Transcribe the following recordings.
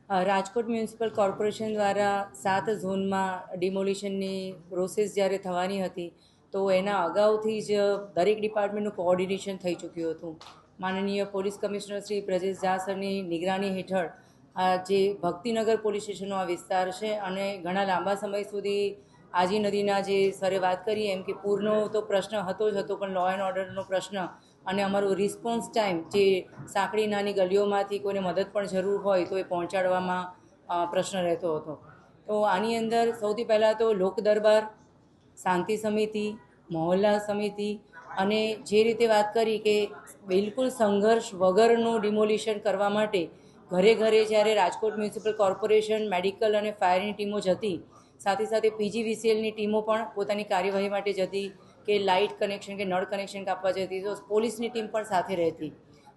Rajkot municipal corporation દ્વારા 7 ઝોનમાં ડિમોલિશનની process જ્યારે થવાની હતી તો એના અગાઉથી જ દરેક ડિપાર્ટમેન્ટનું કોઓર્ડિનેશન થઈ ચૂક્યું હતું. માનનીય પોલીસ કમિશનર શ્રી બ્રજેશ ઝા સરની નિગરાની હેઠળ આ જે ભક્તિનગર પોલીસ સ્ટેશનનો આ વિસ્તાર છે અને ઘણા લાંબા સમય સુધી આજી નદીના જે સરે વાત કરીએ એમ કે પૂરનો તો પ્રશ્ન હતો જ હતો, પણ લો એન્ડ ઓર્ડરનો પ્રશ્ન અને અમારું રિસ્પોન્સ ટાઈમ જે સાંકડી નાની ગલીઓમાંથી કોઈને મદદ પણ જરૂર હોય તો એ પહોંચાડવામાં પ્રશ્ન રહેતો હતો. તો આની અંદર સૌથી પહેલાં તો લોક દરબાર, શાંતિ સમિતિ, મહોલ્લા સમિતિ અને જે રીતે વાત કરી કે બિલકુલ સંઘર્ષ વગરનું ડિમોલિશન કરવા માટે ઘરે ઘરે જ્યારે રાજકોટ મ્યુનિસિપલ કોર્પોરેશન, મેડિકલ અને ફાયરની ટીમો જતી, સાથે સાથે PGVCLની ટીમો પણ પોતાની કાર્યવાહી માટે જતી કે લાઇટ કનેક્શન કે નળ કનેક્શન કાપવા જતી, તો પોલીસની ટીમ પણ સાથે રહેતી.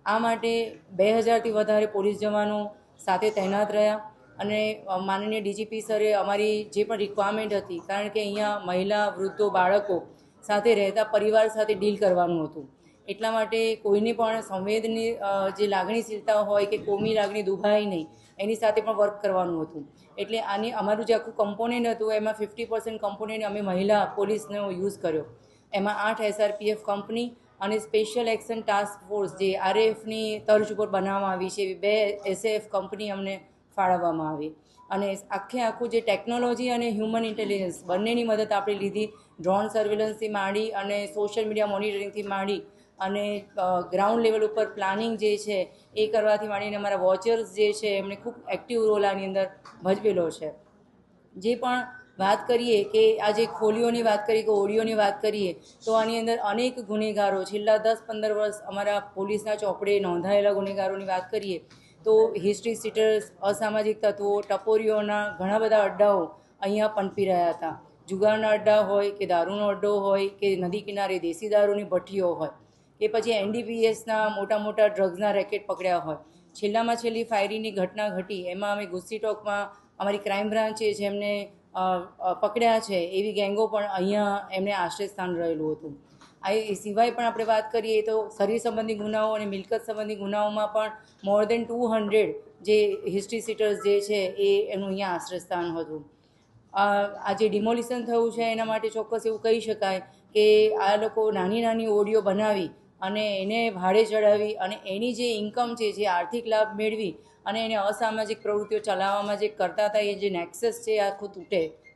આ માટે 2000થી વધારે પોલીસ જવાનો સાથે તૈનાત રહ્યા અને માનનીય DGP સરે અમારી જે પણ રિક્વાયરમેન્ટ હતી, કારણ કે અહીંયા મહિલા, વૃદ્ધો, બાળકો સાથે રહેતા પરિવાર સાથે ડીલ કરવાનું હતું, એટલા માટે કોઈને પણ સંવેદની જે લાગણીશીલતા હોય કે કોમી લાગણી દુભાય નહીં એની સાથે પણ વર્ક કરવાનું હતું. એટલે આની અમારું જે આખું કમ્પોનેન્ટ હતું એમાં 50% કમ્પોનેન્ટ અમે મહિલા પોલીસનો યુઝ કર્યો. એમાં 8 SRPF કંપની અને સ્પેશિયલ એક્શન ટાસ્ક ફોર્સ જે RAFની તર્જ ઉપર બનાવવામાં આવી છે, 2 SAF કંપની અમને ફાળવવામાં આવી અને આખું જે ટેકનોલોજી અને હ્યુમન ઇન્ટેલિજન્સ બંનેની મદદ આપણે લીધી. ડ્રોન સર્વેલન્સથી માંડી અને સોશિયલ મીડિયા મોનિટરિંગથી માંડી અને ગ્રાઉન્ડ લેવલ ઉપર પ્લાનિંગ જે છે એ કરવાથી માંડીને અમારા વોચર્સ જે છે એમણે ખૂબ એક્ટિવ રોલ આની અંદર ભજવેલો છે. જે પણ વાત કરીએ કે આ જે ખોલીઓની વાત કરીએ કે ઓડિયોની વાત કરીએ તો આની અંદર અનેક ગુનેગારો છેલ્લા 10-15 વર્ષ અમારા પોલીસના ચોપડે નોંધાયેલા ગુનેગારોની વાત કરીએ તો હિસ્ટ્રી સીટર્સ, અસામાજિક તત્વો, ટપોરીઓના ઘણા બધા અડ્ડાઓ અહીંયા પનપી રહ્યા હતા. જુગારના અડ્ડા હોય કે દારૂનો અડ્ડો હોય કે નદી કિનારે દેશી દારૂની ભઠ્ઠીઓ હોય કે પછી NDPSના મોટા મોટા ડ્રગ્સના રેકેટ પકડ્યા હોય. છેલ્લામાં છેલ્લી ફાયરિંગની ઘટના ઘટી એમાં અમે ગુસ્સી ટોકમાં અમારી ક્રાઇમ બ્રાન્ચે જેમને પકડ્યા છે એવી ગેંગો પણ અહીંયા એમને આશ્રય સ્થાન રહેલું હતું. એ સિવાય પણ આપણે વાત કરીએ તો શરીર સંબંધી ગુનાઓ અને મિલકત સંબંધી ગુનાઓમાં પણ મોર દેન 200 જે હિસ્ટ્રી સીટર્સ જે છે એ એનું અહીંયા આશ્રય સ્થાન હતું. આ જે ડિમોલિશન થયું છે એના માટે ચોક્કસ એવું કહી શકાય કે આ લોકો નાની નાની ઓડીઓ બનાવી અને એને ભાડે ચડાવી અને એની જે ઇન્કમ છે, જે આર્થિક લાભ મેળવી અને એને અસામાજિક પ્રવૃત્તિઓ ચલાવવામાં જે કરતા હતા એ જે નેક્સસ છે એ આખું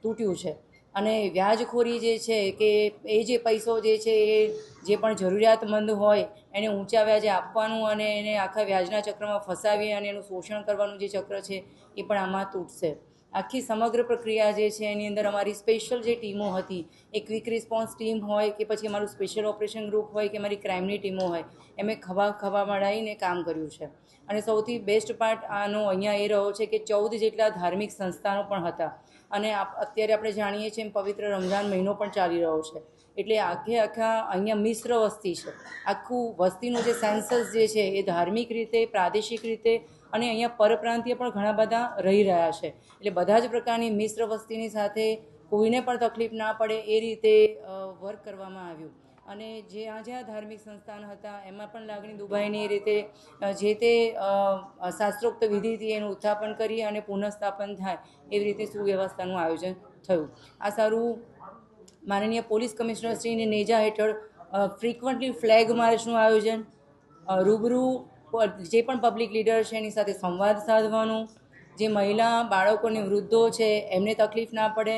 તૂટ્યું છે. અને વ્યાજખોરી જે છે કે એ જે પૈસો જે છે એ જે પણ જરૂરિયાતમંદ હોય એને ઊંચા વ્યાજે આપવાનું અને એને આખા વ્યાજના ચક્રમાં ફસાવી અને એનું શોષણ કરવાનું જે ચક્ર છે એ પણ આમાં તૂટશે. આખી સમગ્ર પ્રક્રિયા જે છે એની અંદર અમારી સ્પેશિયલ જે ટીમો હતી, એ ક્વિક રિસ્પોન્સ ટીમ હોય કે પછી અમારું સ્પેશિયલ ઓપરેશન ગ્રુપ હોય કે અમારી ક્રાઇમની ટીમો હોય, એમણે ખભા મળાવીને કામ કર્યું છે. અને સૌથી બેસ્ટ પાર્ટ આનો અહીંયા એ રહ્યો છે કે 14 જેટલા ધાર્મિક સંસ્થાનો પણ હતા અને અત્યારે આપણે જાણીએ છીએ પવિત્ર રમઝાન મહિનો પણ ચાલી રહ્યો છે, એટલે આખા અહીંયા મિશ્ર વસ્તી છે. આખું વસ્તીનું જે સેન્સસ જે છે એ ધાર્મિક રીતે, પ્રાદેશિક રીતે અને અહીંયા પરપ્રાંતીય પણ ઘણા બધા રહી રહ્યા છે. એટલે બધા જ પ્રકારની મિશ્ર વસ્તીની સાથે કોઈને પણ તકલીફ ના પડે એ રીતે વર્ક કરવામાં આવ્યું. અને જ્યાં ધાર્મિક સંસ્થાન હતા એમાં પણ લાગણી દુભાઈની રીતે જે તે શાસ્ત્રોક્ત વિધિથી એનું ઉત્થાપન કરી અને પુનઃસ્થાપન થાય એવી રીતે સુવ્યવસ્થાનું આયોજન થયું. આ સારું માનનીય પોલીસ કમિશનરશ્રીની નેજા હેઠળ ફ્રિકવન્ટલી ફ્લેગ માર્ચનું આયોજન, રૂબરૂ જે પણ પબ્લિક લીડર છે એની સાથે સંવાદ સાધવાનું, જે મહિલા, બાળકો અને વૃદ્ધો છે એમને તકલીફ ના પડે.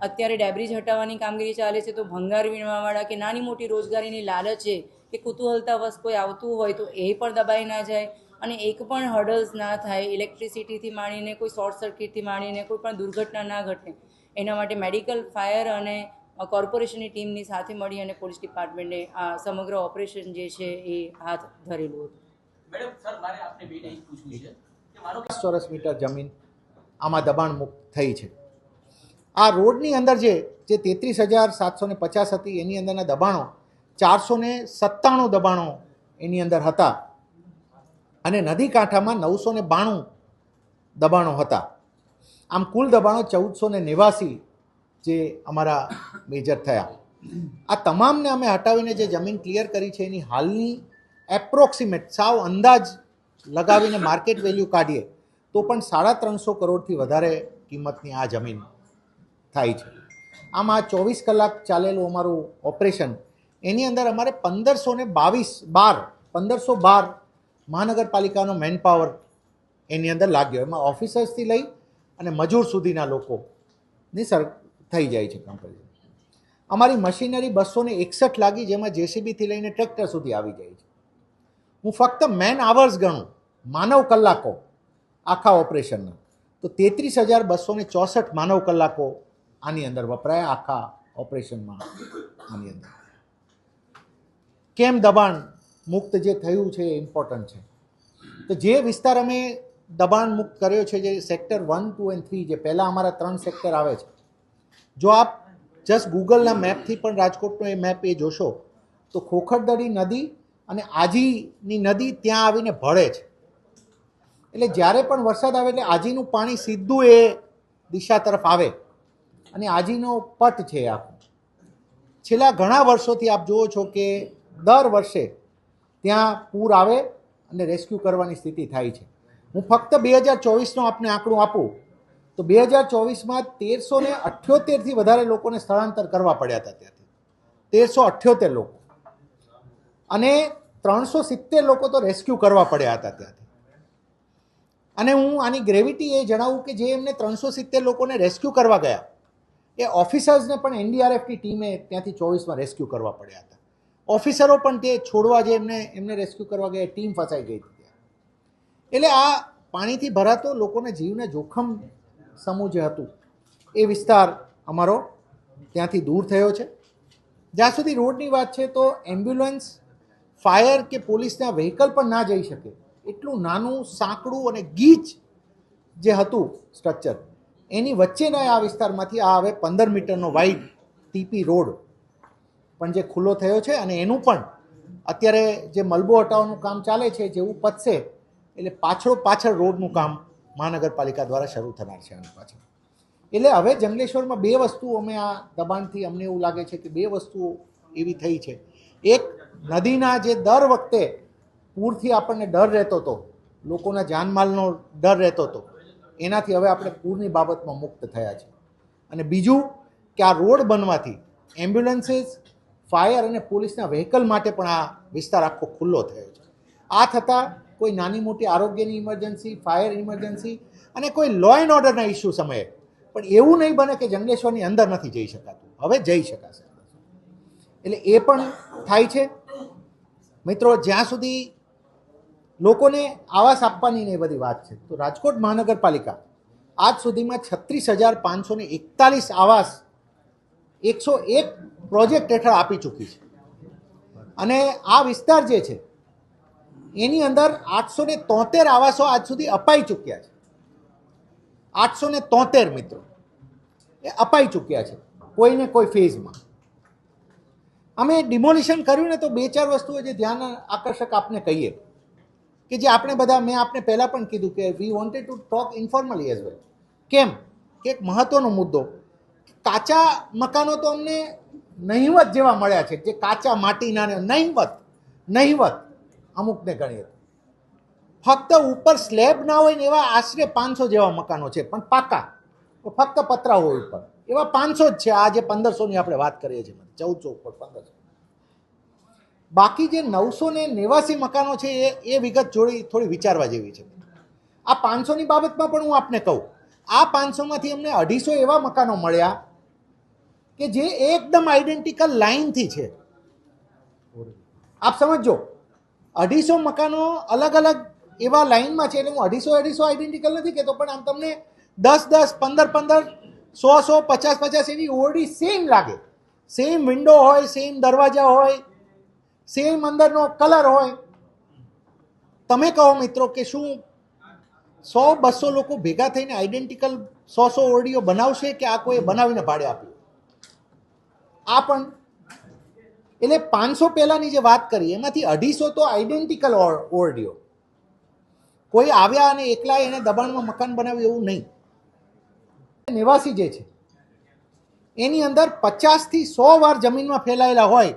અત્યારે ડેબ્રિજ હટાવવાની કામગીરી ચાલે છે તો ભંગાર વીણવાવાળા કે નાની મોટી રોજગારીની લાલચ છે કે કુતૂહલતાવશ કોઈ આવતું હોય તો એ પણ દબાઈ ના જાય અને એક પણ હર્ડલ્સ ના થાય. ઇલેક્ટ્રિસિટીથી માંડીને કોઈ શોર્ટ સર્કિટથી માંડીને કોઈ પણ દુર્ઘટના ના ઘટે એના માટે મેડિકલ, ફાયર અને કોર્પોરેશનની ટીમની સાથે મળી અને પોલીસ ડિપાર્ટમેન્ટે આ સમગ્ર ઓપરેશન જે છે એ હાથ ધરેલું હતું. મેડમ સર, મારે આપને બે નહીં પૂછવું છે કે મારો ચોરસ મીટર જમીન આમાં દબાણ મુક્ત થઈ છે. આ રોડની અંદર જે 33,750 હતી એની અંદરના દબાણો 497 દબાણો એની અંદર હતા અને નદી કાંઠામાં 992 દબાણો હતા. આમ કુલ દબાણો 1489 જે અમારા મેજર થયા. આ તમામને અમે હટાવીને જે જમીન ક્લિયર કરી છે એની હાલની એપ્રોક્સિમેટ સાવ અંદાજ લગાવીને માર્કેટ વેલ્યુ કાઢીએ તો પણ 350 કરોડથી વધારે કિંમતની આ જમીન થાય છે. આમ આ 24 કલાક ચાલેલું અમારું ઓપરેશન, એની અંદર અમારે 1512 મહાનગરપાલિકાનો મેન પાવર એની અંદર લાગ્યો. એમાં ઓફિસર્સથી લઈ અને મજૂર સુધીના લોકોની થઈ જાય છે કમ્પેરિઝન. અમારી મશીનરી 261 લાગી, જેમાં જેસીબીથી લઈને ટ્રેક્ટર સુધી આવી જાય છે. હું ફક્ત મેન આવર્સ ગણું, માનવ કલાકો આખા ઓપરેશનના, તો 33,264 માનવ કલાકો આની અંદર વપરાય આખા ઓપરેશનમાં. આની અંદર કેમ દબાણ મુક્ત જે થયું છે એ ઇમ્પોર્ટન્ટ છે. તો જે વિસ્તાર અમે દબાણ મુક્ત કર્યો છે, જે સેક્ટર 1, 2 અને 3, જે પહેલાં અમારા 3 સેક્ટર આવે છે, જો આપ જસ્ટ ગૂગલના મેપથી પણ રાજકોટનો એ મેપ એ જોશો તો ખોખરદડી નદી અને આજીની નદી ત્યાં આવીને ભળે છે. એટલે જ્યારે પણ વરસાદ આવે એટલે આજીનું પાણી સીધું એ દિશા તરફ આવે અને આજીનો પટ છે આખો. છેલ્લા ઘણા વર્ષોથી આપ જુઓ છો કે દર વર્ષે ત્યાં પૂર આવે અને રેસ્ક્યુ કરવાની સ્થિતિ થાય છે. હું ફક્ત 2024નો આપને આંકડું આપું તો 2024માં 1378થી વધારે લોકોને સ્થળાંતર કરવા પડ્યા હતા ત્યાંથી, 1378 લોકો, અને 370 લોકો તો રેસ્ક્યુ કરવા પડ્યા હતા ત્યાંથી. અને હું આની ગ્રેવિટી એ જણાવું કે જે એમને 370 લોકોને રેસ્ક્યુ કરવા ગયા, એ ઓફિસર્સને પણ એનડીઆરએફની ટીમે ત્યાંથી 24માં રેસ્ક્યુ કરવા પડ્યા હતા. ઓફિસરો પણ તે છોડવા જે એમને રેસ્ક્યુ કરવા ગયા, ટીમ ફસાઈ ગઈ હતી ત્યાં. એટલે આ પાણીથી ભરાતો લોકોના જીવને જોખમ સમૂહ જે હતું એ વિસ્તાર અમારો ત્યાંથી દૂર થયો છે. જ્યાં સુધી રોડની વાત છે તો એમ્બ્યુલન્સ, ફાયર કે પોલીસના વ્હીકલ પણ ના જઈ શકે એટલું નાનું, સાંકડું અને ગીચ જે હતું સ્ટ્રક્ચર, એની વચ્ચેના આ વિસ્તારમાંથી આ હવે 15 મીટરનો વાઇડ ટીપી રોડ પણ જે ખુલ્લો થયો છે. અને એનું પણ અત્યારે જે મલબો હટાવવાનું કામ ચાલે છે, જેવું પતશે એટલે પાછળ રોડનું કામ મહાનગરપાલિકા દ્વારા શરૂ થનાર છે આની પાછળ. એટલે હવે જંગલેશ્વરમાં 2 વસ્તુઓ અમે આ દબાણથી અમને એવું લાગે છે કે 2 વસ્તુઓ એવી થઈ છે. એક, નદીના જે દર વખતે પૂરથી આપણને ડર રહેતો હતો, લોકોના જાનમાલનો ડર રહેતો હતો, એનાથી હવે આપણે પૂરની બાબતમાં મુક્ત થયા છે. અને બીજું કે આ રોડ બનવાથી એમ્બ્યુલન્સીસ, ફાયર અને પોલીસના વ્હીકલ માટે પણ આ વિસ્તાર આખો ખુલ્લો થયો છે. આ થતાં કોઈ નાની મોટી આરોગ્યની ઇમરજન્સી, ફાયર ઇમરજન્સી અને કોઈ લો એન્ડ ઓર્ડરના ઇસ્યુ સમયે પણ એવું નહીં બને કે જંગલેશ્વરની અંદર નથી જઈ શકાતું, હવે જઈ શકાશે. એટલે એ પણ થાય છે. મિત્રો, જ્યાં સુધી લોકોને આવાસ આપવાની ને એ બધી વાત છે, તો રાજકોટ મહાનગરપાલિકા આજ સુધીમાં 36,541 આવાસ 101 પ્રોજેક્ટ હેઠળ આપી ચૂકી છે. અને આ વિસ્તાર જે છે એની અંદર 873 આવાસો આજ સુધી અપાઈ ચૂક્યા છે. 873 મિત્રો એ અપાઈ ચૂક્યા છે કોઈને કોઈ ફેઝમાં. અમે ડિમોલિશન કર્યું ને તો 2-4 વસ્તુઓ જે ધ્યાન આકર્ષક આપને કહીએ કે જે આપણે બધા, મેં આપને પહેલાં પણ કીધું કે we wanted to talk informally as well. કેમ કે એક મહત્વનો મુદ્દો, કાચા મકાનો તો અમને નહિવત જેવા મળ્યા છે, જે કાચા માટીના નહિવત અમુકને ગણીએ ફક્ત ઉપર સ્લેબ ના હોય ને એવા આશરે 500 જેવા મકાનો છે, પણ પાકા તો ફક્ત પતરા હોય ઉપર, એવા 500 જ છે. આ જે 1500ની આપણે વાત કરીએ છીએ, 1400 ઉપર 1500. બાકી જે 989 મકાનો છે એ વિગત થોડી વિચારવા જેવી છે. આ 500ની બાબતમાં પણ હું આપને કહું, આ 500માંથી અમને 250 એવા મકાનો મળ્યા કે જે એકદમ આઈડેન્ટિકલ લાઈનથી છે. આપ સમજો, 250 મકાનો અલગ અલગ એવા લાઈનમાં છે. એટલે હું 250 આઈડેન્ટિકલ નથી કહેતો, પણ આમ તમને 10-10, 15-15, 100-100, 50-50 એવી ઓરડી સેમ લાગે. સેમ વિન્ડો હોય, સેમ દરવાજા હોય, સેમ અંદરનો કલર હોય. તમે કહો મિત્રો કે શું 100-200 લોકો ભેગા થઈને આઈડેન્ટિકલ 100 ઓરડીઓ બનાવશે કે આ કોઈ બનાવીને ભાડે આપ્યું? આ પણ એટલે 500 પહેલાંની જે વાત કરી એમાંથી 250 તો આઈડેન્ટિકલ ઓરડીઓ. કોઈ આવ્યા અને એકલા એને દબાણમાં મકાન બનાવ્યું એવું નહીં. નિવાસી જે છે એની અંદર 50થી 100 વાર જમીનમાં ફેલાયેલા હોય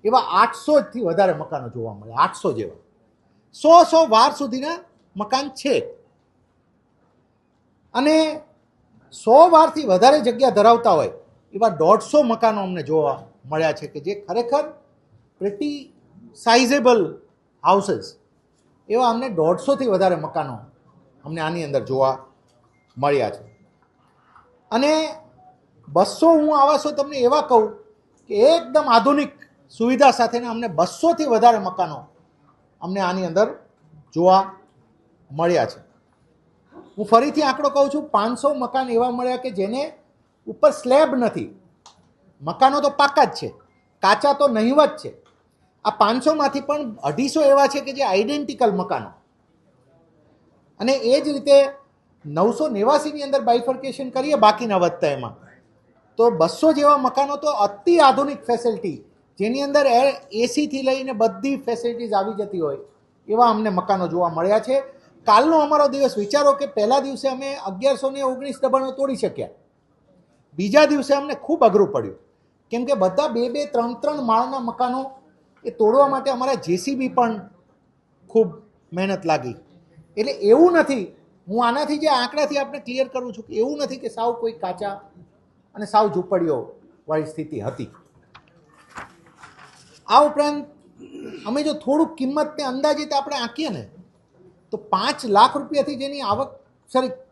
એવા 800થી વધારે મકાનો જોવા મળે. 800 જેવા 100 વાર સુધીના મકાન છે. અને 100 વારથી વધારે જગ્યા ધરાવતા હોય એવા 150 મકાનો અમને જોવા મળ્યા છે કે જે ખરેખર પ્રિટી સાઇઝેબલ હાઉસીસ, એવા અમને 150થી વધારે મકાનો અમને આની અંદર જોવા મળ્યા છે. અને 200 હું આવાસો તમને એવા કહું કે એકદમ આધુનિક સુવિધા સાથેના અમને 200થી વધારે મકાનો અમને આની અંદર જોવા મળ્યા છે. હું ફરીથી આંકડો કહું છું, 500 મકાન એવા મળ્યા કે જેને ઉપર સ્લેબ નથી. મકાનો તો પાકા જ છે, કાચા તો નહીવત છે. આ 500માંથી પણ 250 એવા છે કે જે આઈડેન્ટિકલ મકાનો. અને એ જ રીતે 989ની અંદર બાયફર્કેશન કરીએ બાકીના વધતા એમાં, તો 200 જેવા મકાનો તો અતિ આધુનિક ફેસિલિટી, જેની અંદર એસીથી લઈને બધી ફેસિલિટીઝ આવી જતી હોય એવા અમને મકાનો જોવા મળ્યા છે. કાલનો અમારો દિવસ વિચારો કે પહેલા દિવસે અમે 1119 દબાણો તોડી શક્યા, બીજા દિવસે અમને ખૂબ અઘરું પડ્યું, કેમ કે બધા 2-2, 3-3 માળના મકાનો એ તોડવા માટે અમારા જેસીબી પણ ખૂબ મહેનત લાગી. એટલે એવું નથી, હું આનાથી જે આંકડાથી આપણે ક્લિયર કરું છું કે એવું નથી કે સાવ કોઈ કાચા અને સાવ ઝૂંપડીઓ વાળી સ્થિતિ હતી. આ ઉપરાંત અમે જો થોડુંક કિંમતને અંદાજિત આપણે આંકીએ ને તો 5 લાખ રૂપિયાથી જેની આવક,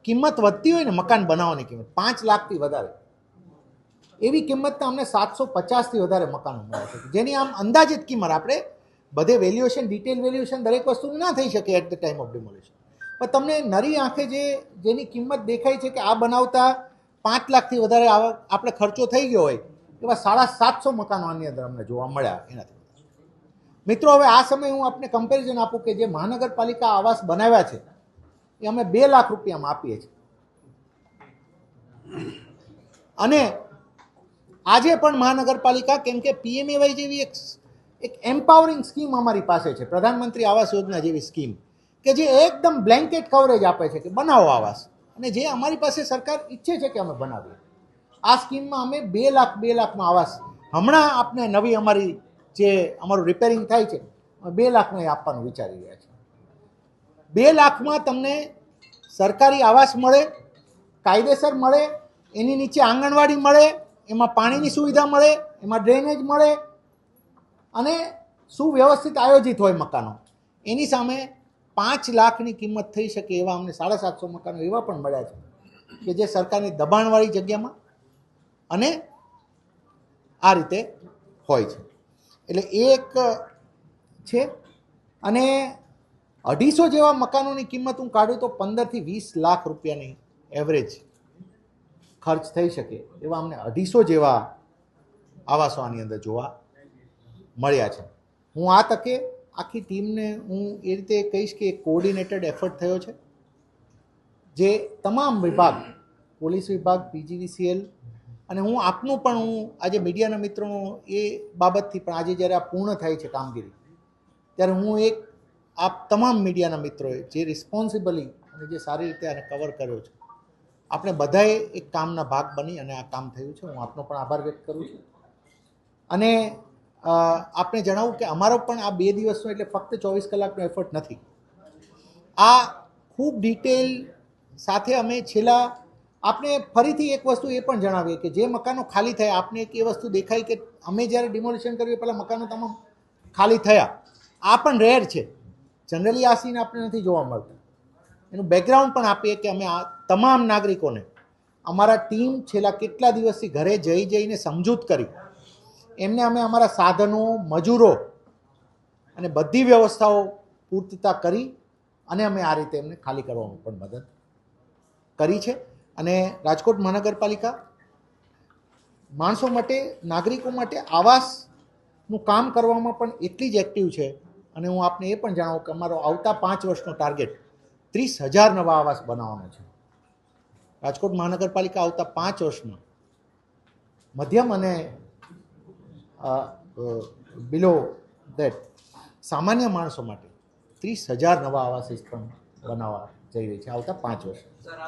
કિંમત વધતી હોય ને મકાન બનાવવાની કિંમત 5 લાખથી વધારે, એવી કિંમતના અમને 750થી વધારે મકાનો મળે છે, જેની આમ અંદાજિત કિંમત, આપણે બધે વેલ્યુએશન, ડિટેલ વેલ્યુએશન દરેક વસ્તુનું ના થઈ શકે at the time of demolition, પણ તમને નરી આંખે જેની કિંમત દેખાય છે કે આ બનાવતા 5 લાખથી વધારે આપણે ખર્ચો થઈ ગયો હોય એવા 750 મકાનો આની અંદર અમને જોવા મળ્યા. એનાથી મિત્રો, હવે આ સમયે હું આપને કમ્પેરિઝન આપું કે જે મહાનગરપાલિકા આવાસ બનાવ્યા છે એ અમે 2 લાખ રૂપિયામાં આપીએ છીએ. અને આજે પણ મહાનગરપાલિકા, કેમ કે પીએમએવાય જેવી એક એમ્પાવરિંગ સ્કીમ અમારી પાસે છે, પ્રધાનમંત્રી આવાસ યોજના જેવી સ્કીમ કે જે એકદમ બ્લેન્કેટ કવરેજ આપે છે કે બનાવો આવાસ, અને જે અમારી પાસે સરકાર ઈચ્છે છે કે અમે બનાવીએ. આ સ્કીમમાં અમે 2 લાખમાં આવાસ, હમણાં આપને નવી અમારી જે અમારું રિપેરિંગ થાય છે 2 લાખમાં આપવાનું વિચારી રહ્યા છે. 2 લાખમાં તમને સરકારી આવાસ મળે, કાયદેસર મળે, એની નીચે આંગણવાડી મળે, એમાં પાણીની સુવિધા મળે, એમાં ડ્રેનેજ મળે, અને સુવ્યવસ્થિત આયોજિત હોય મકાનો. એની સામે 5 લાખની કિંમત થઈ શકે એવા અમને 750 મકાનો એવા પણ મળ્યા છે કે જે સરકારની દબાણવાળી જગ્યામાં અને આ રીતે હોય છે. એટલે એક છે. અને 250 જેવા મકાનોની કિંમત હું કાઢું તો 15થી 20 લાખ રૂપિયાની એવરેજ ખર્ચ થઈ શકે એવા અમને 250 જેવા આવાસો આની અંદર જોવા મળ્યા છે. હું આ તકે આખી ટીમને હું એ રીતે કહીશ કે કોઓર્ડિનેટેડ એફર્ટ થયો છે, જે તમામ વિભાગ, પોલીસ વિભાગ, પીજીવીસીએલ, અને હું આપનું પણ, હું આજે મીડિયાના મિત્રોનો એ બાબતથી પણ, આજે જ્યારે આ પૂર્ણ થાય છે કામગીરી, ત્યારે હું આપ તમામ મીડિયાના મિત્રોએ જે રિસ્પોન્સિબલી અને જે સારી રીતે આને કવર કર્યો છે, આપણે બધાએ એક કામના ભાગ બની અને આ કામ થયું છે. હું આપનો પણ આભાર વ્યક્ત કરું છું. અને આપને જણાવું કે અમારો પણ આ 2 દિવસનો એટલે ફક્ત 24 કલાકનો એફર્ટ નથી. આ ખૂબ ડિટેલ સાથે અમે છેલ્લા, આપને ફરીથી એક વસ્તુ એ પણ જણાવીએ કે જે મકાનો ખાલી થયા, આપને એક એ વસ્તુ દેખાય કે અમે જ્યારે ડિમોલિશન કર્યું પહેલાં મકાનો તમામ ખાલી થયા. આ પણ રેર છે, જનરલી આ સીન આપણે નથી જોવા મળતું. એનું બેકગ્રાઉન્ડ પણ આપીએ કે અમે આ તમામ નાગરિકોને, અમારા ટીમ છેલ્લા કેટલા દિવસથી ઘરે જઈને સમજૂત કરી, એમને અમે અમારા સાધનો, મજૂરો અને બધી વ્યવસ્થાઓ પૂર્તતા કરી અને અમે આ રીતે એમને ખાલી કરવામાં પણ મદદ કરી છે. અને રાજકોટ મહાનગરપાલિકા માણસો માટે, નાગરિકો માટે આવાસનું કામ કરવામાં પણ એટલી જ એક્ટિવ છે. અને હું આપને એ પણ જણાવું કે અમારો આવતા 5 વર્ષનો ટાર્ગેટ 30,000 નવા આવાસ બનાવવાનો છે. રાજકોટ મહાનગરપાલિકા આવતા 5 વર્ષમાં મધ્યમ અને બિલો દેટ સામાન્ય માણસો માટે 30,000 નવા આવાસ પણ બનાવવા જઈ રહી છે આવતા 5 વર્ષ.